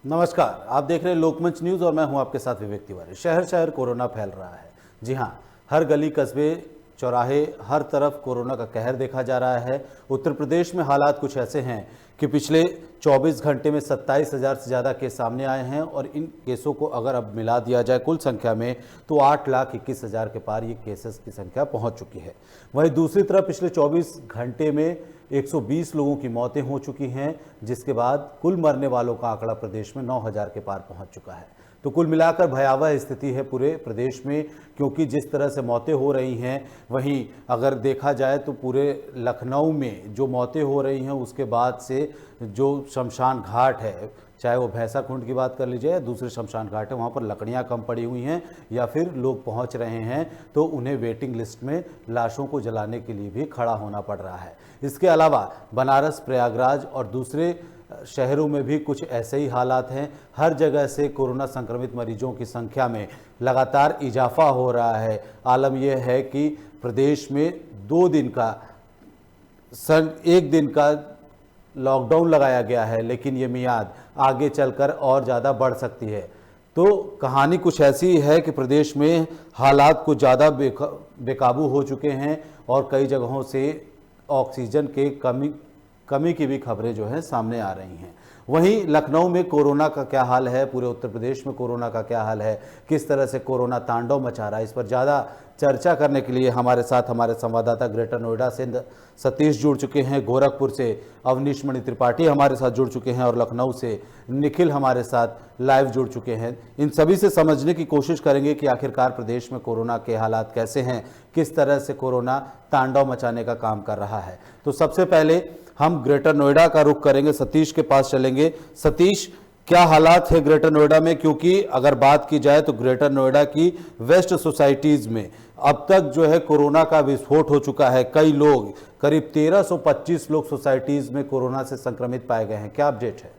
नमस्कार, आप देख रहे हैं लोकमंच न्यूज़ और मैं हूं आपके साथ विवेक तिवारी। शहर शहर कोरोना फैल रहा है। जी हां, हर गली कस्बे चौराहे हर तरफ कोरोना का कहर देखा जा रहा है। उत्तर प्रदेश में हालात कुछ ऐसे हैं कि पिछले 24 घंटे में 27,000 से ज़्यादा केस सामने आए हैं और इन केसों को अगर अब मिला दिया जाए कुल संख्या में तो 8,21,000 के पार ये केसेस की संख्या पहुंच चुकी है। वहीं दूसरी तरफ पिछले 24 घंटे में 120 लोगों की मौतें हो चुकी हैं, जिसके बाद कुल मरने वालों का आंकड़ा प्रदेश में 9,000 के पार पहुंच चुका है। तो कुल मिलाकर भयावह स्थिति है पूरे प्रदेश में, क्योंकि जिस तरह से मौतें हो रही हैं, वहीं अगर देखा जाए तो पूरे लखनऊ में जो मौतें हो रही हैं उसके बाद से जो शमशान घाट है, चाहे वो भैंसा कुंड की बात कर लीजिए या दूसरे शमशान घाट है, वहाँ पर लकड़ियाँ कम पड़ी हुई हैं या फिर लोग पहुँच रहे हैं तो उन्हें वेटिंग लिस्ट में लाशों को जलाने के लिए भी खड़ा होना पड़ रहा है। इसके अलावा बनारस, प्रयागराज और दूसरे शहरों में भी कुछ ऐसे ही हालात हैं। हर जगह से कोरोना संक्रमित मरीजों की संख्या में लगातार इजाफा हो रहा है। आलम यह है कि प्रदेश में 2 दिन का 1 दिन का लॉकडाउन लगाया गया है, लेकिन ये मियाद आगे चलकर और ज़्यादा बढ़ सकती है। तो कहानी कुछ ऐसी है कि प्रदेश में हालात कुछ ज़्यादा बेकाबू हो चुके हैं और कई जगहों से ऑक्सीजन के कमी की भी खबरें जो हैं सामने आ रही हैं। वहीं लखनऊ में कोरोना का क्या हाल है, पूरे उत्तर प्रदेश में कोरोना का क्या हाल है, किस तरह से कोरोना तांडव मचा रहा है, इस पर ज़्यादा चर्चा करने के लिए हमारे साथ हमारे संवाददाता ग्रेटर नोएडा से सतीश जुड़ चुके हैं, गोरखपुर से अवनीश मणि त्रिपाठी हमारे साथ जुड़ चुके हैं और लखनऊ से निखिल हमारे साथ लाइव जुड़ चुके हैं। इन सभी से समझने की कोशिश करेंगे कि आखिरकार प्रदेश में कोरोना के हालात कैसे हैं, किस तरह से कोरोना तांडव मचाने का काम कर रहा है। तो सबसे पहले हम ग्रेटर नोएडा का रुख करेंगे, सतीश के पास चलेंगे। सतीश, क्या हालात है ग्रेटर नोएडा में? क्योंकि अगर बात की जाए तो ग्रेटर नोएडा की वेस्ट सोसाइटीज़ में अब तक जो है कोरोना का विस्फोट हो चुका है। कई लोग, करीब 1325 लोग सोसाइटीज़ में कोरोना से संक्रमित पाए गए हैं। क्या अपडेट है?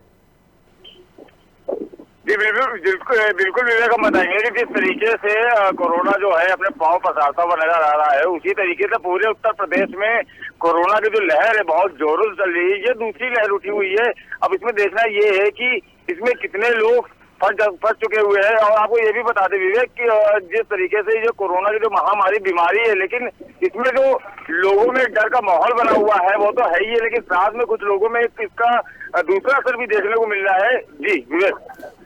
जी बिल्कुल विवेक, हम बताएंगे कि जिस तरीके से कोरोना जो है अपने पांव पसारता हुआ नजर आ रहा है, उसी तरीके से पूरे उत्तर प्रदेश में कोरोना की जो लहर है बहुत जोरों से चल रही है। ये दूसरी लहर उठी हुई है। अब इसमें देखना ये है कि इसमें कितने लोग फंस चुके हुए हैं। और आपको ये भी बता दें विवेक कि जिस तरीके से ये कोरोना की जो महामारी बीमारी है, लेकिन इसमें जो लोगों में डर का माहौल बना हुआ है वो तो है ही है, लेकिन साथ में कुछ लोगों में इसका दूसरा असर भी देखने को मिल रहा है। जी विवेक,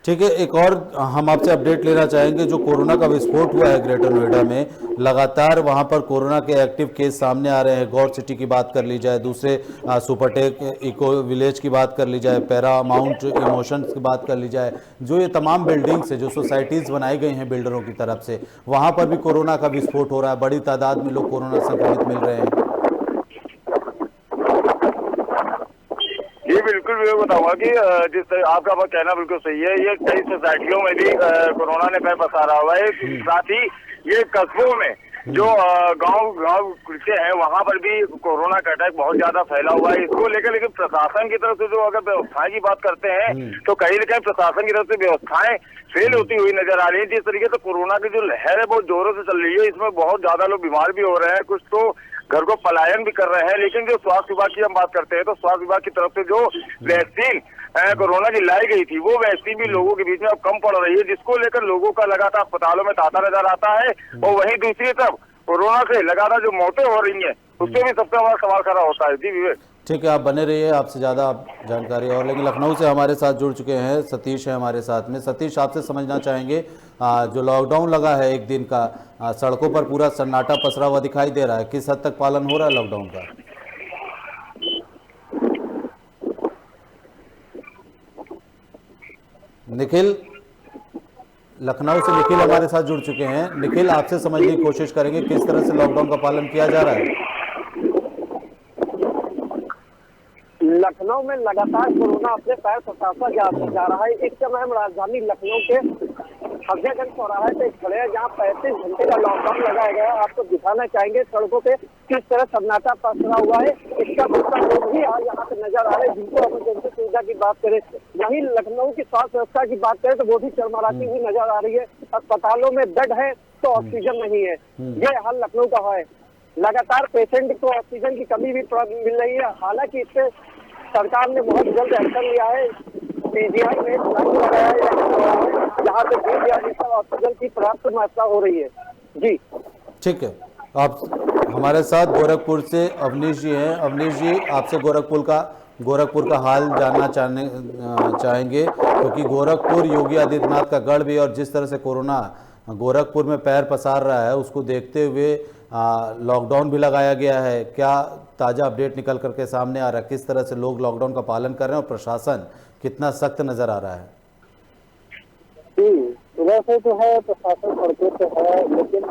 ठीक है, एक और हम आपसे अपडेट लेना चाहेंगे। जो कोरोना का विस्फोट हुआ है ग्रेटर नोएडा में, लगातार वहां पर कोरोना के एक्टिव केस सामने आ रहे हैं। गौर सिटी की बात कर ली जाए, दूसरे सुपरटेक इको विलेज की बात कर ली जाए, पैरामाउंट इमोशंस की बात कर ली जाए, जो ये तमाम बिल्डिंग्स है, जो सोसाइटीज़ बनाई गई हैं बिल्डरों की तरफ से, वहाँ पर भी कोरोना का विस्फोट हो रहा है। बड़ी तादाद में लोग कोरोना संक्रमित मिल रहे हैं। ये बिल्कुल मैं बताऊंगा कि जिस तरह आपका कहना बिल्कुल सही है। ये कई सोसाइटियों में भी कोरोना ने पैर पसारा हुआ है। साथ ही ये कस्बों में जो गांव से हैं वहां पर भी कोरोना का अटैक बहुत ज्यादा फैला हुआ है। इसको लेकर लेकिन प्रशासन की तरफ से जो अगर व्यवस्थाएं की बात करते हैं तो कहीं न कहीं प्रशासन की तरफ से व्यवस्थाएं फेल होती हुई नजर आ रही है। जिस तरीके से कोरोना की जो लहर है बहुत जोरों से चल रही है, इसमें बहुत ज्यादा लोग बीमार भी हो रहे हैं, कुछ तो घर को पलायन भी कर रहे हैं। लेकिन जो स्वास्थ्य विभाग की हम बात करते हैं तो स्वास्थ्य विभाग की तरफ से जो वैक्सीन कोरोना की लाई गई थी वो वैक्सीन भी लोगों के बीच में अब कम पड़ रही है, जिसको लेकर लोगों का लगातार अस्पतालों में तांता नजर आता है। और वहीं दूसरी तरफ कोरोना से लगातार जो मौतें हो रही हैं उससे भी सबसे बड़ा सवाल खड़ा होता है। जी विवेक, ठीक है, आप बने रहिए, आपसे ज़्यादा जानकारी और लेकिन लखनऊ से हमारे साथ जुड़ चुके हैं सतीश है हमारे साथ में। सतीश, आपसे समझना चाहेंगे, जो लॉकडाउन लगा है 1 दिन का, सड़कों पर पूरा सन्नाटा पसरा हुआ दिखाई दे रहा है, किस हद तक पालन हो रहा है लॉकडाउन का? निखिल, लखनऊ से निखिल हमारे साथ जुड़ चुके हैं। निखिल, आपसे समझने की कोशिश करेंगे किस तरह से लॉकडाउन का पालन किया जा रहा है। लखनऊ में लगातार कोरोना अपने पैर पसारता जा रहा है। इस समय हम राजधानी लखनऊ के हजरतगंज चौराहे पे खड़े हैं, जहाँ 35 घंटे का लॉकडाउन लगाया गया है। आपको दिखाना चाहेंगे सड़कों पे किस तरह सन्नाटा पसरा हुआ है। इसका मतलब लोग भी आज यहाँ पे नजर आ रहे हैं जिनको इमरजेंसी सुविधा की बात करें। वहीं लखनऊ की स्वास्थ्य व्यवस्था की बात करें तो वो भी चरमराती हुई नजर आ रही है। अस्पतालों में बेड है तो ऑक्सीजन नहीं है, ये हाल लखनऊ का है। लगातार पेशेंट को ऑक्सीजन की कमी भी मिल रही है। हालांकि इससे सरकार ने बहुत जल्द एक्शन लिया है। पीजीआई में संग लगाया जहाँ पे बेड या ऑक्सीजन की पर्याप्त मात्रा हो रही है। जी ठीक है, आप हमारे साथ गोरखपुर से अवनीश जी हैं। अवनीश जी, आपसे गोरखपुर का हाल जानना चाहेंगे, क्योंकि गोरखपुर योगी आदित्यनाथ का गढ़ भी, और जिस तरह से कोरोना गोरखपुर में पैर पसार रहा है उसको देखते हुए लॉकडाउन भी लगाया गया है। क्या ताज़ा अपडेट निकल करके सामने आ रहा है? किस तरह से लोग लॉकडाउन का पालन कर रहे हैं और प्रशासन कितना सख्त नजर आ रहा है? सुबह से जो है प्रशासन सड़कों पे है, लेकिन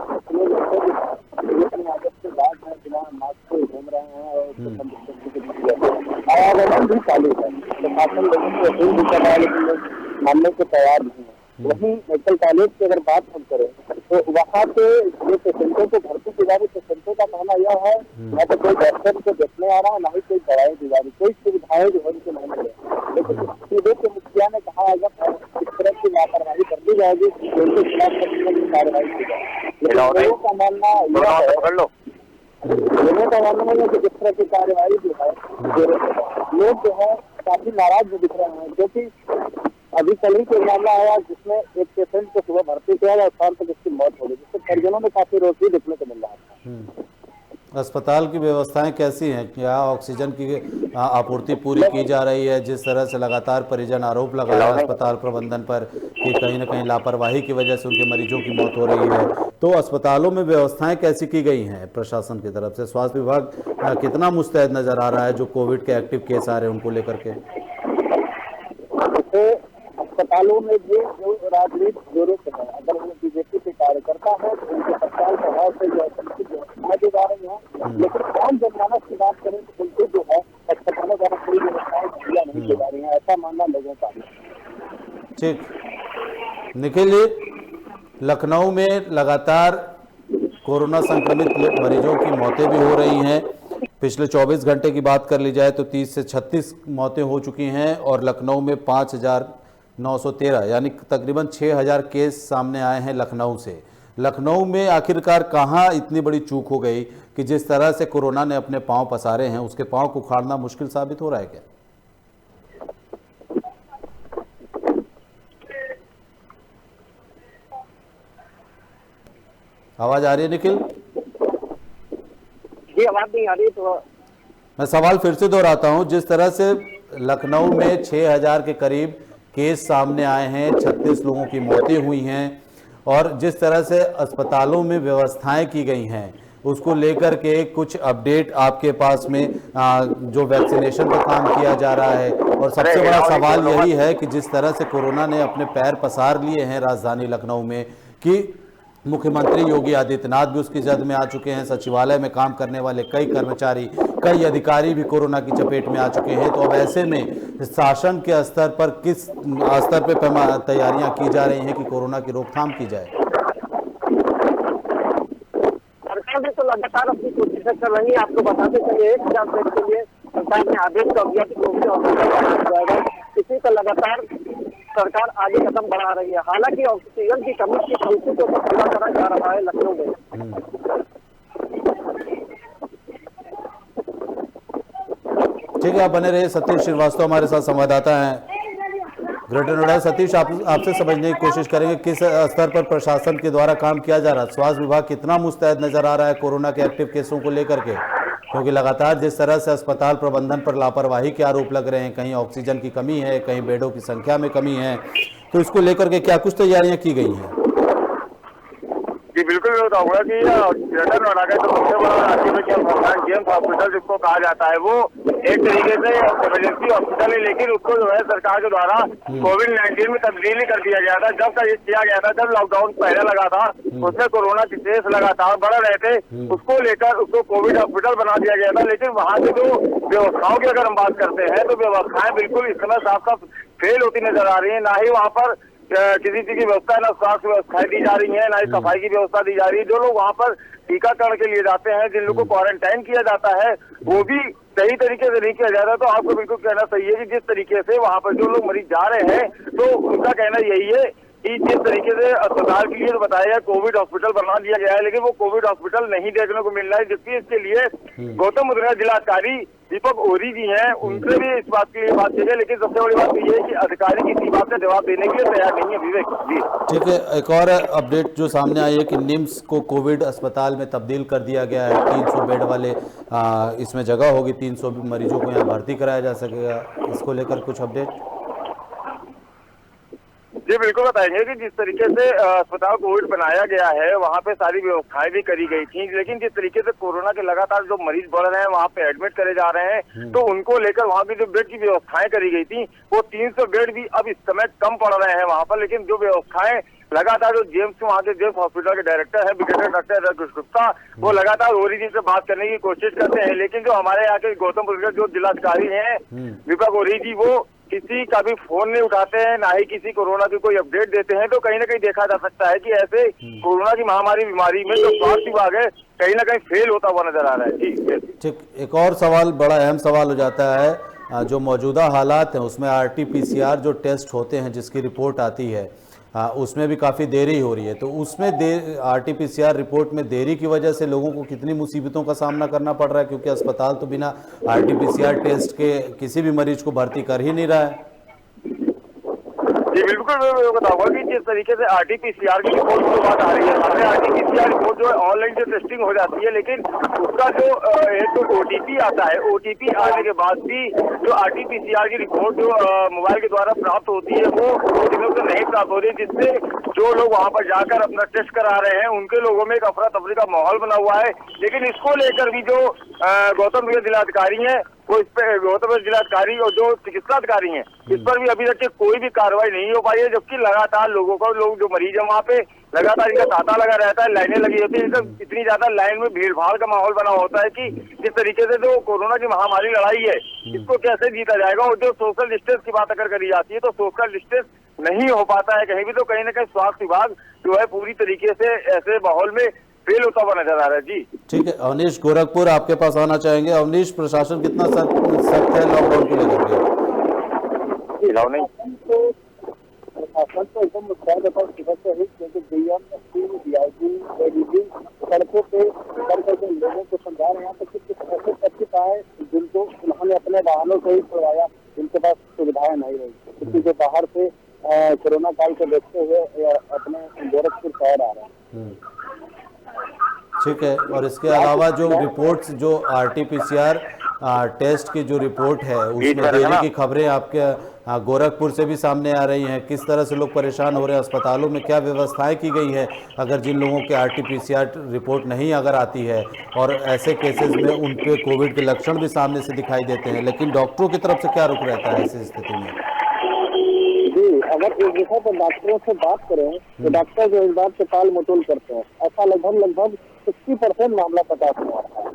आदत के बाद है बिना मास्क से घूम रहे हैं और आवागमन भी चालू है। प्रशासन लोगों को अपील भी कर रहा है, लेकिन लोग मानने को तैयार नहीं है। वहीं मेडिकल कॉलेज की अगर बात हम करें तो वहाँ पे जो पेशेंटों को भर्ती की जा रही, पेशेंटों का कहना यह है न तो कोई डॉक्टर को देखने आ रहा है, न ही कोई दवाई दी जा रही, कोई सुविधाएं जो है उनको नहीं मिल रही। लेकिन सूबे के मुखिया ने कहा अगर इस तरह की लापरवाही कर दी जाएगी तो उनके खिलाफ कार्रवाई की जाएगी। लोगों का मानना यह है, लोगों का मानना है कि जिस तरह की कार्रवाई जो है लोग जो है काफी नाराज भी दिख रहे हैं, क्योंकि अभी कल ही कोई मामला आया जिसमें एक पेशेंट को सुबह भर्ती किया और शाम तक उसकी मौत हो गई, जिससे परिजनों में काफी रोष भी देखने को मिल रहा था। अस्पताल की व्यवस्थाएं कैसी हैं? क्या ऑक्सीजन की आपूर्ति पूरी की जा रही है? जिस तरह से लगातार परिजन आरोप लगा रहे हैं अस्पताल प्रबंधन पर कि कहीं ना कहीं लापरवाही की वजह से उनके मरीजों की मौत हो रही है, तो अस्पतालों में व्यवस्थाएं कैसी की गई हैं प्रशासन की तरफ से? स्वास्थ्य विभाग कितना मुस्तैद नजर आ रहा है जो कोविड के एक्टिव केस आ रहे हैं उनको लेकर के? अस्पतालों में भी जो राजनीतिक जोरों से है, अगर वो बीजेपी के कार्यकर्ता है तो उनके तत्काल प्रभाव से जो व्यवस्थाएं दी जा रही है, लेकिन आम जनमानस की बात करें तो बिल्कुल जो है अस्पतालों द्वारा पूरी व्यवस्थाएं मुहैया नहीं की जा रही है, ऐसा मानना लोगों का है। ठीक, निखिल जी, लखनऊ में लगातार कोरोना संक्रमित मरीजों की मौतें भी हो रही हैं। पिछले 24 घंटे की बात कर ली जाए तो 30 से 36 मौतें हो चुकी हैं और लखनऊ में 5,913 यानी तकरीबन 6,000 केस सामने आए हैं लखनऊ से। लखनऊ में आखिरकार कहाँ इतनी बड़ी चूक हो गई कि जिस तरह से कोरोना ने अपने पांव पसारे हैं उसके पांव को उखाड़ना मुश्किल साबित हो रहा है क्या? आवाज आ रही है निखिल? जी आवाज नहीं आ रही तो मैं सवाल फिर से दोहराता हूं। जिस तरह से लखनऊ में 6,000 के करीब केस सामने आए हैं, 36 लोगों की मौतें हुई हैं और जिस तरह से अस्पतालों में व्यवस्थाएं की गई हैं उसको लेकर के कुछ अपडेट आपके पास में जो वैक्सीनेशन पर काम किया जा रहा है, और सबसे बड़ा सवाल यही है कि जिस तरह से कोरोना ने अपने पैर पसार लिए हैं राजधानी लखनऊ में कि मुख्यमंत्री योगी आदित्यनाथ भी उसकी जद में आ चुके हैं, सचिवालय में काम करने वाले कई कर्मचारी, कई अधिकारी भी कोरोना की चपेट में आ चुके हैं। तो अब ऐसे में शासन के स्तर पर किस स्तर पर तैयारियां की जा रही हैं कि कोरोना की रोकथाम की जाए? सरकार ने तो लगातार अपनी कोशिशें कर रही है। आपको बताते चलिए 1,000 बेड के लिए सरकार ने आदेश कर दिया कि इसी का लगातार सरकार आगे कदम बढ़ा रही है। हालांकि ऑक्सीजन की कमी की स्थिति को पूरा करा जा रहा है लखनऊ में। ठीक है, आप बने रहिए। सतीश श्रीवास्तव हमारे साथ संवाददाता हैं ग्रेटर नोएडा। सतीश, आपसे समझने की कोशिश करेंगे किस स्तर पर प्रशासन के द्वारा काम किया जा रहा है? स्वास्थ्य विभाग कितना मुस्तैद नजर आ रहा है कोरोना के एक्टिव केसों को लेकर के? क्योंकि लगातार जिस तरह से अस्पताल प्रबंधन पर लापरवाही के आरोप लग रहे हैं, कहीं ऑक्सीजन की कमी है, कहीं बेडों की संख्या में कमी है, तो इसको लेकर के क्या कुछ तैयारियां की गई हैं? जी बिल्कुल, मैं बताऊंगा कि ग्रेटर नोएडा का जो सबसे बड़ा राज्य में जेम्स हॉस्पिटल जिसको कहा जाता है वो एक तरीके से इमरजेंसी हॉस्पिटल है, लेकिन उसको जो है सरकार के द्वारा कोविड-19 में तब्दीली कर दिया गया था। जब तक किया गया था, जब लॉकडाउन पहले लगा था उसमें कोरोना के केस लगातार बढ़ रहे थे, उसको लेकर उसको कोविड हॉस्पिटल बना दिया गया था। लेकिन वहाँ की जो व्यवस्थाओं की अगर हम बात करते हैं तो व्यवस्थाएं बिल्कुल इस समय साफ साफ फेल होती नजर आ रही है। ना ही वहाँ पर किसी चीज की व्यवस्था, ना स्वास्थ्य व्यवस्थाएं दी जा रही है, ना ही सफाई की व्यवस्था दी जा रही है। जो लोग वहाँ पर टीकाकरण के लिए जाते हैं, जिन लोगों को क्वारंटाइन किया जाता है, वो भी सही तरीके से नहीं किया जा रहा। तो आपको बिल्कुल कहना सही है कि जिस तरीके से वहाँ पर जो लोग मरीज जा रहे हैं तो उनका कहना यही है कि जिस तरीके से अस्पताल के लिए तो बताया गया कोविड हॉस्पिटल बना दिया गया है, लेकिन वो कोविड हॉस्पिटल नहीं देखने को मिल रहा है, जबकि इसके लिए गौतम बुद्ध नगर जिलाधिकारी दीपक ओरी जी हैं, उनसे भी इस बात के लिए बात की है, लेकिन सबसे बड़ी बात ये है कि अधिकारी किसी बात का जवाब देने के लिए तैयार नहीं है। विवेक जी, ठीक है, एक और अपडेट जो सामने आई है कि निम्स को कोविड अस्पताल में तब्दील कर दिया गया है। 300 बेड वाले इसमें जगह होगी, 300 मरीजों को यहाँ भर्ती कराया जा सकेगा। इसको लेकर कुछ अपडेट? जी बिल्कुल बताएंगे कि जिस तरीके से अस्पताल कोविड बनाया गया है, वहाँ पे सारी व्यवस्थाएं भी करी गई थी, लेकिन जिस तरीके से कोरोना के लगातार जो मरीज बढ़ रहे हैं, वहाँ पे एडमिट करे जा रहे हैं, तो उनको लेकर वहाँ की जो बेड की व्यवस्थाएं करी गई थी, वो 300 बेड भी अब इस समय कम पड़ रहे हैं वहाँ पर। लेकिन जो व्यवस्थाएं लगातार जो जेम्स वहाँ के जेम्स हॉस्पिटल के डायरेक्टर है ब्रिगेडियर डॉक्टर रघुष गुप्ता, वो लगातार ओरी जी से बात करने की कोशिश करते हैं, लेकिन जो हमारे यहाँ के गौतम बुद्ध नगर जो जिलाधिकारी हैं दीपक ओरी जी, वो किसी का भी फोन नहीं उठाते हैं, ना ही किसी कोरोना की कोई अपडेट देते हैं। तो कहीं ना कहीं देखा जा सकता है कि ऐसे कोरोना की महामारी बीमारी में जो स्वास्थ्य विभाग है कहीं ना कहीं फेल होता हुआ नजर आ रहा है। जी ठीक, एक और सवाल, बड़ा अहम सवाल हो जाता है, जो मौजूदा हालात हैं उसमें RT-PCR जो टेस्ट होते हैं जिसकी रिपोर्ट आती है, उसमें भी काफ़ी देरी हो रही है। तो उसमें RT-PCR रिपोर्ट में देरी की वजह से लोगों को कितनी मुसीबतों का सामना करना पड़ रहा है, क्योंकि अस्पताल तो बिना RT-PCR टेस्ट के किसी भी मरीज को भर्ती कर ही नहीं रहा है। जी बिल्कुल, मैं बताऊंगा कि जिस तरीके से RT-PCR की रिपोर्ट की बात आ रही है, हमें RT-PCR रिपोर्ट जो है ऑनलाइन जो टेस्टिंग हो जाती है, लेकिन उसका जो एक तो OTP आता है, OTP आने के बाद भी जो RT-PCR की रिपोर्ट जो मोबाइल के द्वारा प्राप्त होती है, वो 2 दिनों से नहीं प्राप्त हो रही है, जिससे जो लोग वहाँ पर जाकर अपना टेस्ट करा रहे हैं उनके लोगों में एक अफरा तफरी का माहौल बना हुआ है। लेकिन इसको लेकर भी जो गौतम बुद्ध जिलाधिकारी है, वो इस पे गौतम जिलाधिकारी और जो चिकित्सा अधिकारी हैं, इस पर भी अभी तक कोई भी कार्रवाई नहीं हो पाई है, जबकि लगातार लोगों जो मरीज है वहाँ पे लगातार इनका तांता लगा रहता है, लाइनें लगी होती है, इतनी ज्यादा लाइन में भीड़ भाड़ का माहौल बना होता है कि जिस तरीके से जो कोरोना की महामारी लड़ाई है इसको कैसे जीता जाएगा। और जो सोशल डिस्टेंस की बात अगर करी जाती है तो सोशल डिस्टेंस नहीं हो पाता है कहीं भी, तो कहीं ना कहीं स्वास्थ्य विभाग जो है पूरी तरीके से ऐसे माहौल में फेल होता हुआ नजर आ रहा है। जी ठीक है, अवनीश गोरखपुर आपके पास आना चाहेंगे। अवनीश, प्रशासन कितना सख्त है लॉकडाउन को लेकर के? प्रशासन तो एकदम मुस्तैद है, सुबह से ही क्योंकि DM, DIG, ADG सड़कों पे उतर करके लोगों को समझा रहे हैं। तो कुछ ऐसे पक्षित आए जिनको उन्होंने अपने वाहनों से ही छुड़वाया, जिनके पास सुविधाएं नहीं रही, क्योंकि जो बाहर से कोरोना काल को देखते हुए अपने गोरखपुर शहर आ रहे हैं। ठीक है, और इसके अलावा जो रिपोर्ट्स, जो RT-PCR टेस्ट की जो रिपोर्ट है उसमें देरी की खबरें आपके गोरखपुर से भी सामने आ रही हैं। किस तरह से लोग परेशान हो रहे हैं, अस्पतालों में क्या व्यवस्थाएं की गई है अगर जिन लोगों के RT-PCR रिपोर्ट नहीं अगर आती है, और ऐसे केसेस में उन पे कोविड के लक्षण भी सामने से दिखाई देते हैं, लेकिन डॉक्टरों की तरफ से क्या रुख रहता है ऐसी स्थिति में? जी, अगर इस विषय पर डॉक्टरों से बात करें तो डॉक्टर जो इस बात से टाल मटोल करते हैं। ऐसा लगभग 60% मामला 50 में आता है।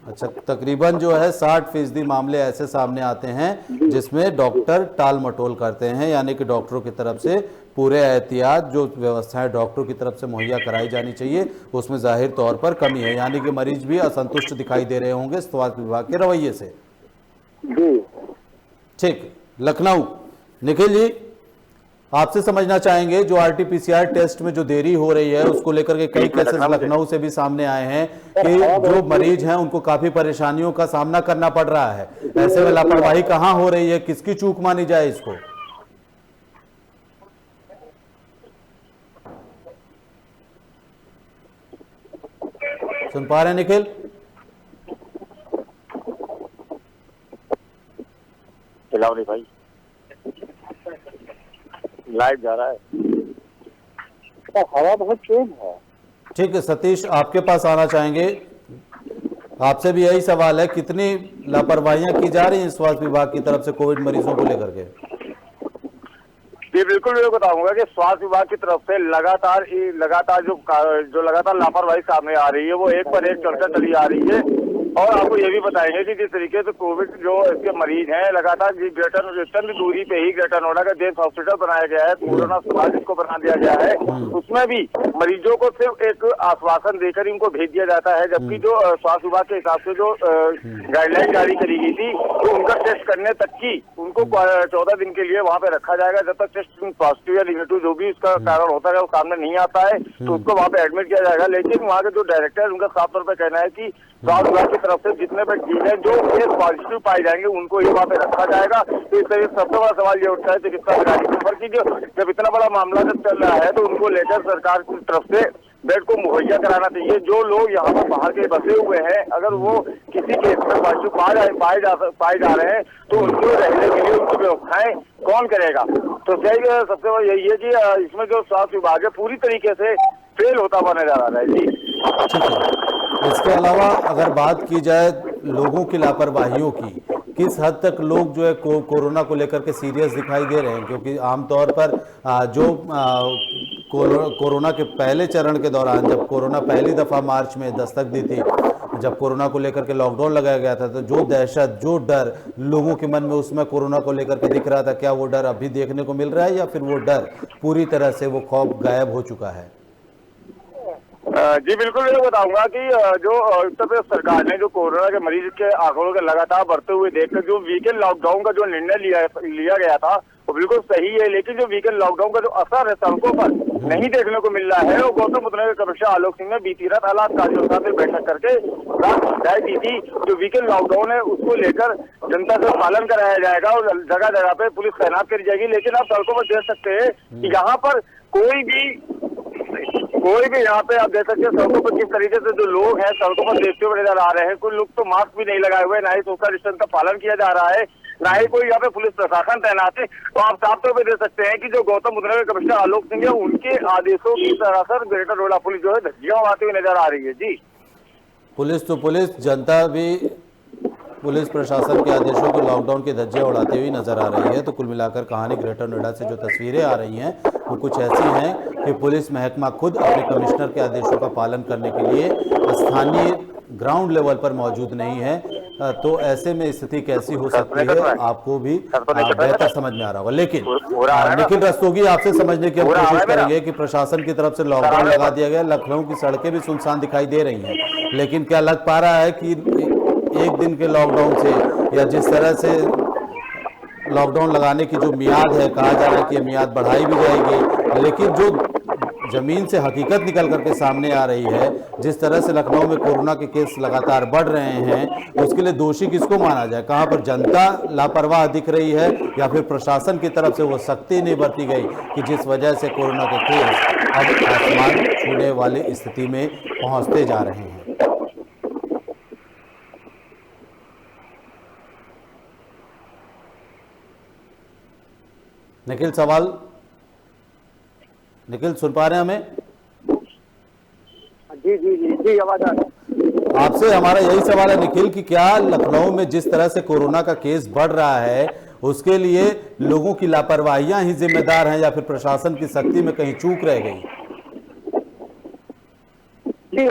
अच्छा, तकरीबन जो है 60% मामले ऐसे सामने आते हैं जिसमें डॉक्टर टाल मटोल करते हैं, यानी कि डॉक्टरों की तरफ से पूरे एहतियात जो व्यवस्थाएं डॉक्टरों की तरफ से मुहैया कराई जानी चाहिए उसमें जाहिर तौर पर कमी है, यानी कि मरीज भी असंतुष्ट दिखाई दे रहे होंगे स्वास्थ्य विभाग के रवैये से। ठीक, लखनऊ, निखिल जी आपसे समझना चाहेंगे, जो RT-PCR टेस्ट में जो देरी हो रही है उसको लेकर के कई केसेस लखनऊ से भी सामने आए हैं कि जो मरीज हैं उनको काफी परेशानियों का सामना करना पड़ रहा है। ऐसे में लापरवाही कहाँ हो रही है, किसकी चूक मानी जाए इसको? सुन पा रहे हैं निखिल? चलाओ नहीं भाई, लाइट जा रहा है, हवा बहुत तेज है। ठीक है, सतीश आपके पास आना चाहेंगे। आपसे भी यही सवाल है, कितनी लापरवाहियां की जा रही हैं स्वास्थ्य विभाग की तरफ से कोविड मरीजों को लेकर के? जी बिल्कुल, मैं बताऊंगा कि स्वास्थ्य विभाग की तरफ से लगातार जो लगातार लापरवाही सामने आ रही है, वो एक पर एक चर्चा चली आ रही है। और आपको ये भी बताएंगे कि जिस तरीके से कोविड जो इसके मरीज हैं लगातार चंद दूरी पे ही ग्रेटर नोएडा का जेम्स हॉस्पिटल बनाया गया है, कोरोना अस्पताल जिसको बना दिया गया है, उसमें भी मरीजों को सिर्फ एक आश्वासन देकर इनको भेज दिया जाता है, जबकि जो स्वास्थ्य विभाग के हिसाब से जो गाइडलाइन जारी करी गई थी तो उनका टेस्ट करने तक की उनको 14 दिन के लिए वहाँ पे रखा जाएगा। जब तक टेस्ट पॉजिटिव या निगेटिव जो भी उसका कारण होता है वो सामने नहीं आता है तो उसको वहाँ पे एडमिट किया जाएगा। लेकिन वहाँ के जो डायरेक्टर है उनका साफ तौर पर कहना है कि स्वास्थ्य विभाग की तरफ से जितने व्यक्ति हैं जो केस पॉजिटिव पाए जाएंगे उनको ही वहाँ पे रखा जाएगा। तो इस तरह सबसे बड़ा सवाल ये उठता है चिकित्सा अधिकारी के ऊपर कि जब इतना बड़ा मामला जब चल रहा है तो उनको लेकर सरकार की तरफ से बेड को मुहैया कराना चाहिए। जो लोग यहाँ पर बाहर के बसे हुए हैं अगर वो किसी केस में पॉजिटिव पाए जा रहे हैं तो उनको रहने के लिए उनकी व्यवस्थाएं कौन करेगा। तो सही सबसे बड़ा यही है कि इसमें जो स्वास्थ्य विभाग है पूरी तरीके से फेल होता हुआ नजर आ रहा है। जी ठीक है, इसके अलावा अगर बात की जाए लोगों की लापरवाहियों की, किस हद तक लोग जो है कोरोना को लेकर के सीरियस दिखाई दे रहे हैं? क्योंकि आमतौर पर जो कोरोना के पहले चरण के दौरान जब कोरोना पहली दफ़ा मार्च में दस्तक दी थी, जब कोरोना को लेकर के लॉकडाउन लगाया गया था तो जो दहशत जो डर लोगों के मन में उसमें कोरोना को लेकर के दिख रहा था, क्या वो डर अभी देखने को मिल रहा है या फिर वो डर पूरी तरह से वो खौफ गायब हो चुका है? जी बिल्कुल, मैं बताऊंगा कि जो उत्तर प्रदेश सरकार ने जो कोरोना के मरीज के आंकड़ों के लगातार बढ़ते हुए देखकर जो वीकेंड लॉकडाउन का जो निर्णय लिया गया था वो बिल्कुल सही है। लेकिन जो वीकेंड लॉकडाउन का जो असर है सड़कों पर नहीं देखने को मिल रहा है। वो गौतम बुद्ध नगर कमिश्नर आलोक सिंह ने बीती रात हालात कार्यों के साथ बैठक करके राय दी थी। जो वीकेंड लॉकडाउन है उसको लेकर जनता से पालन कराया जाएगा और जगह जगह पे पुलिस तैनात करी जाएगी। लेकिन आप सड़कों पर देख सकते हैं कि यहाँ पर कोई भी यहाँ पे आप देख सकते हैं सड़कों पर किस तरीके से जो लोग हैं सड़कों पर देखते हुए नजर आ रहे हैं। कुछ लोग तो मास्क भी नहीं लगाए हुए, ना ही सोशल डिस्टेंस का पालन किया जा रहा है, ना ही कोई यहाँ पे पुलिस प्रशासन तैनात है। तो आप साफ तौर पर देख सकते हैं कि जो गौतम बुद्ध नगर कमिश्नर आलोक सिंह है उनके आदेशों की सरासर ग्रेटर नोएडा पुलिस जो है धज्जियां उड़ाती हुई नजर आ रही है। जी पुलिस तो पुलिस, जनता भी पुलिस प्रशासन के आदेशों को लॉकडाउन की धज्जियां उड़ाती हुई नजर आ रही है। तो कुल मिलाकर कहानी ग्रेटर नोएडा से जो तस्वीरें आ रही हैं वो कुछ ऐसी हैं कि पुलिस महकमा खुद अपने कमिश्नर के आदेशों का पालन करने के लिए स्थानीय ग्राउंड लेवल पर मौजूद नहीं है। तो ऐसे में स्थिति कैसी हो सकती है आपको भी बेहतर समझ में आ रहा होगा। लेकिन निखिल रस्तोगी, आपसे समझने की हम कोशिश करेंगे कि प्रशासन की तरफ से लॉकडाउन लगा दिया गया, लखनऊ की सड़कें भी सुनसान दिखाई दे रही हैं, लेकिन क्या लग पा रहा है कि एक दिन के लॉकडाउन से या जिस तरह से लॉकडाउन लगाने की जो मियाद है, कहा जा रहा है कि ये मियाद बढ़ाई भी जाएगी, लेकिन जो जमीन से हकीकत निकल करके सामने आ रही है, जिस तरह से लखनऊ में कोरोना के केस लगातार बढ़ रहे हैं, उसके लिए दोषी किसको माना जाए? कहां पर जनता लापरवाह दिख रही है या फिर प्रशासन की तरफ से वो सख्ती नहीं बरती गई कि जिस वजह से कोरोना के केस अब आसमान छूने वाली स्थिति में पहुंचते जा रहे हैं? निखिल, सवाल निखिल सुन पा रहे हैं हमें? जी जी जी जी, आवाज आ रही है। आपसे हमारा यही सवाल है निखिल कि क्या लखनऊ में जिस तरह से कोरोना का केस बढ़ रहा है उसके लिए लोगों की लापरवाहियां ही जिम्मेदार हैं या फिर प्रशासन की सख्ती में कहीं चूक रह गई? जी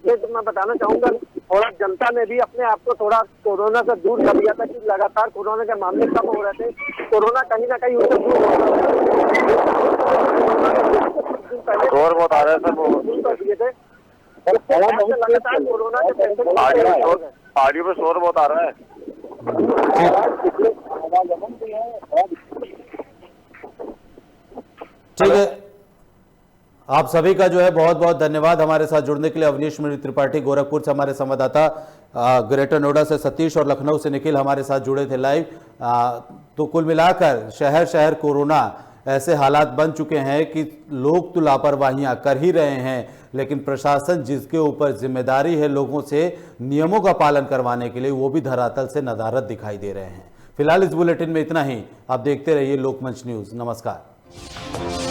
ये तो मैं बताना चाहूंगा, थोड़ा जनता ने भी अपने आप को थोड़ा कोरोना से दूर कर दिया था कि लगातार कोरोना के मामले कम हो रहे थे। कोरोना कहीं ना कहीं उनसे दूर हो रहा शोर बहुत आ रहा है सर, लगातार कोरोना के पेशेंट ऑडियो पे शोर बहुत आ रहा है। ठीक है, आप सभी का जो है बहुत बहुत धन्यवाद हमारे साथ जुड़ने के लिए। अवनीश मिश्र त्रिपाठी गोरखपुर से हमारे संवाददाता, ग्रेटर नोएडा से सतीश और लखनऊ से निखिल हमारे साथ जुड़े थे लाइव। तो कुल मिलाकर शहर शहर कोरोना ऐसे हालात बन चुके हैं कि लोग तो लापरवाहियां कर ही रहे हैं, लेकिन प्रशासन जिसके ऊपर जिम्मेदारी है लोगों से नियमों का पालन करवाने के लिए, वो भी धरातल से नदारद दिखाई दे रहे हैं। फिलहाल इस बुलेटिन में इतना ही। आप देखते रहिए लोकमंच न्यूज। नमस्कार।